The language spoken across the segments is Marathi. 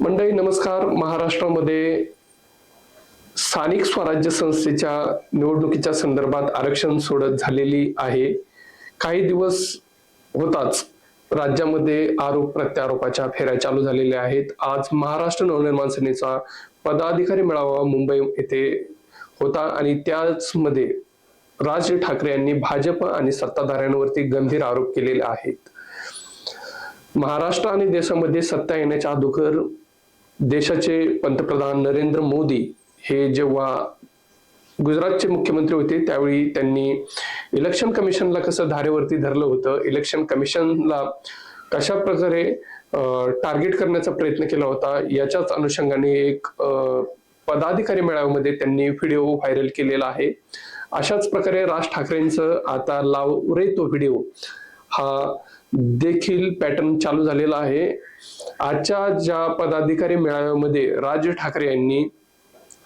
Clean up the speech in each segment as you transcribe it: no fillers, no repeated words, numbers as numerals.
मंडळी नमस्कार. महाराष्ट्रामध्ये स्थानिक स्वराज्य संस्थेच्या निवडणुकीच्या संदर्भात आरक्षण सोडत झालेली आहे. काही दिवस होताच राज्यामध्ये आरोप प्रत्यारोपाच्या फेऱ्या चालू झालेल्या आहेत. आज महाराष्ट्र नवनिर्माण सेनेचा पदाधिकारी मेळावा मुंबई येथे होता आणि त्याच मध्ये राज ठाकरे यांनी भाजप आणि सत्ताधाऱ्यांवरती गंभीर आरोप केलेले आहेत. महाराष्ट्र आणि देशामध्ये सत्ता येण्याच्या अगोदर देशाचे पंतप्रधान नरेंद्र मोदी हे जेव्हा गुजरातचे मुख्यमंत्री होते त्यावेळी त्यांनी इलेक्शन कमिशनला कसं धारेवरती धरलं होतं, इलेक्शन कमिशनला कशा प्रकारे टार्गेट करण्याचा प्रयत्न केला होता, याच्याच अनुषंगाने एक पदाधिकारी मेळाव्यामध्ये त्यांनी व्हिडिओ व्हायरल केलेला आहे. अशाच प्रकारे राज ठाकरेंचं आता लाव रे तो व्हिडिओ हा देखील पॅटर्न चालू झालेला आहे. आजच्या ज्या पदाधिकारी मेळाव्यामध्ये राज ठाकरे यांनी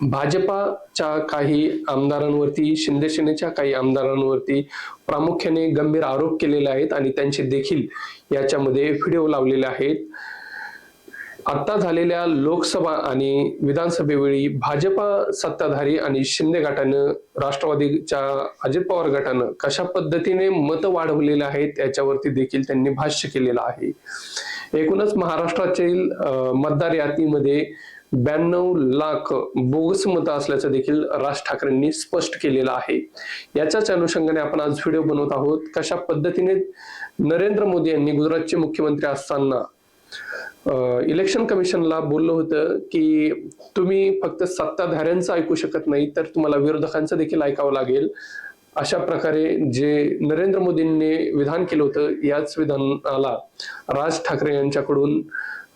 भाजपाच्या काही आमदारांवरती, शिंदे सेनेच्या काही आमदारांवरती प्रामुख्याने गंभीर आरोप केलेले आहेत आणि त्यांचे देखील याच्यामध्ये व्हिडिओ लावलेले आहेत. आता झालेल्या लोकसभा आणि विधानसभेवेळी भाजपा सत्ताधारी आणि शिंदे गटानं, राष्ट्रवादीच्या अजित पवार गटानं कशा पद्धतीने मतं वाढवलेले आहेत याच्यावरती देखील त्यांनी भाष्य केलेलं आहे. एकूणच महाराष्ट्रातील मतदार यादीमध्ये 92 लाख बोगस मतं असल्याचं देखील राज ठाकरेंनी स्पष्ट केलेलं आहे. याच्याच अनुषंगाने आपण आज व्हिडिओ बनवत आहोत. कशा पद्धतीने नरेंद्र मोदी यांनी गुजरातचे मुख्यमंत्री असताना इलेक्शन कमिशनला बोललं होतं की तुम्ही फक्त सत्ताधाऱ्यांचं ऐकू शकत नाही तर तुम्हाला विरोधकांचं देखील ऐकावं लागेल. अशा प्रकारे जे नरेंद्र मोदींनी विधान केलं होतं याच विधानाला राज ठाकरे यांच्याकडून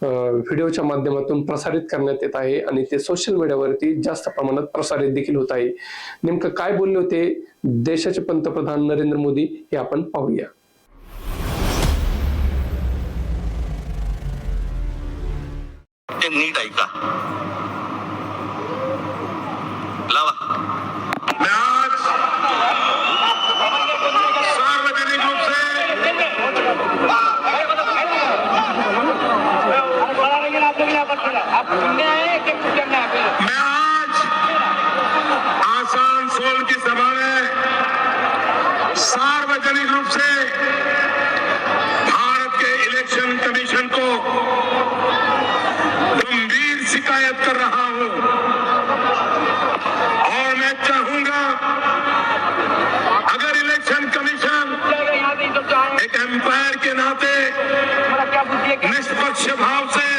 व्हिडिओच्या माध्यमातून प्रसारित करण्यात येत आहे आणि ते सोशल मीडियावरती जास्त प्रमाणात प्रसारित देखील होत आहे. नेमकं काय बोलले होते देशाचे पंतप्रधान नरेंद्र मोदी हे आपण पाहूया. नीट ऐका. लावा. सार्वजनिक रूप से मैं आज आसनसोल की सभा में सार्वजनिक रूप से भारत के इलेक्शन कमीशन को गंभीर शिकायत कर रहा हूं और मैं चाहूंगा अगर इलेक्शन कमीशन एक एम्पायर के नाते निष्पक्ष भाव से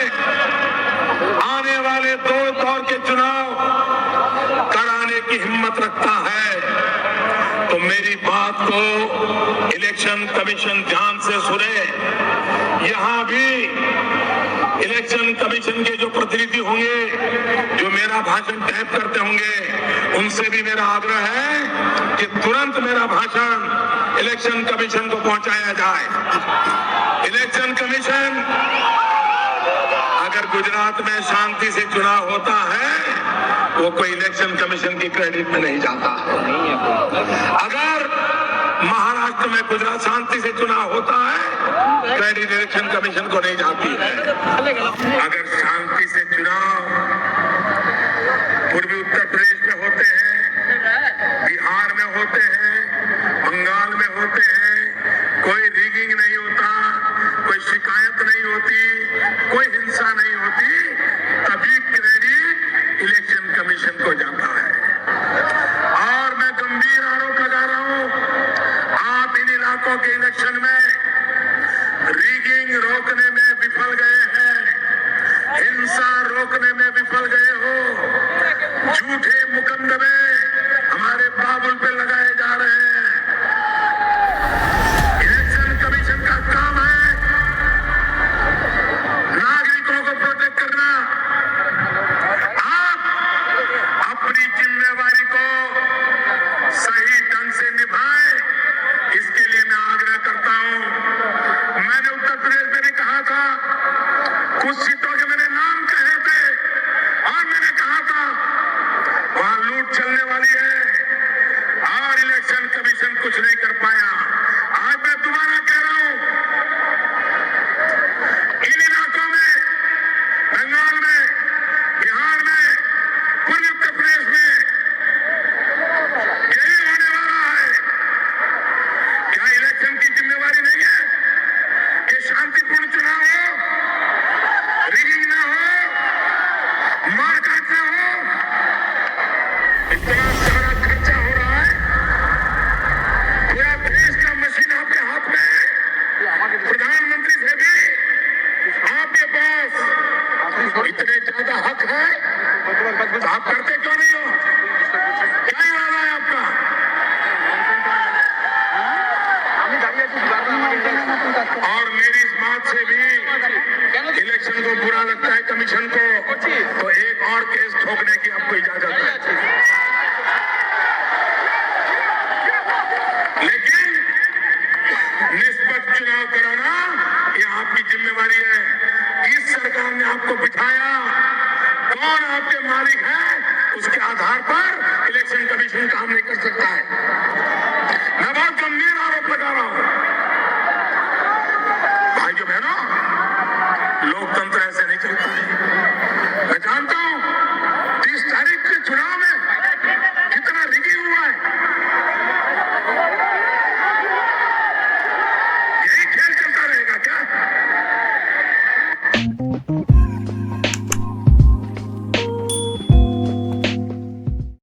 आने वाले दो दौर के चुनाव कराने की हिम्मत रखता है तो मेरी बात को इलेक्शन कमीशन ध्यान से सुने. यहां भी इलेक्शन कमीशन के जो प्रतिनिधि होंगे, जो मेरा भाषण टाइप करते होंगे, उनसे भी मेरा आग्रह है कि तुरंत मेरा भाषण इलेक्शन कमीशन को पहुंचाया जाए. इलेक्शन कमीशन अगर गुजरात में शांति से चुनाव होता है वो कोई इलेक्शन कमीशन की क्रेडिट में नहीं जाता. अगर महाराष्ट्र में गुजरात शांति से चुनाव होता है क्रेडिट इलेक्शन कमीशन को नहीं जाती है. अगर शांति से चुनाव पूर्वी उत्तर प्रदेश में होते हैं, बिहार में होते हैं, बंगाल में होते हैं, कोई रिगिंग नहीं होता, कोई शिकायत नहीं होती, कोई हिंसा नहीं होती, तभी क्रेडिट इलेक्शन कमीशन को जाता है. और मैं गंभीर आरोप लगा रहा हूं, आप इन इलाकों के इलेक्शन में रिगिंग रोकने में विफल गए हैं, हिंसा रोकने में विफल गए हो, झूठे मुकदमे हमारे बाबुल पे लगाए जा रहे हैं. इलेक्शन कमीशन का काम है नागरिकों को प्रोटेक्ट करना. आप अपनी जिम्मेवारी को सही ढंग से निभाएं, इसके लिए मैं आग्रह करता हूं. मैंने उत्तर प्रदेश में कहा था, कुछ सीटों के मैंने नाम कहे थे और मैंने कहा था वहां लूट चलने वाली है और इलेक्शन कमीशन कुछ नहीं कर पाया. आज मैं दोबारा कह रहा हूं, इन इलाकों में, बंगाल में इतना सारा खर्चा हो रहा है, पूरा देश का मशीन आपके हाथ में है, प्रधानमंत्री से भी आपके पास इतने ज्यादा हक है, तो आप करते क्यों नहीं हो? क्या इरादा है आपका? और मेरी इस बात से भी इलेक्शन को बुरा लगता है कमीशन को, तो एक और केस ठोकने की आपको इजाजत है। लेकिन निष्पक्ष चुनाव कराना ये आपकी जिम्मेवारी है। इस सरकार ने आपको बिठाया, कौन आपके मालिक है उसके आधार पर इलेक्शन कमीशन काम नहीं कर सकता है। मैं बहुत गंभीर आरोप लगा रहा हूं। भाइयों बहनों, लोकतंत्र ऐसे नहीं चलता है।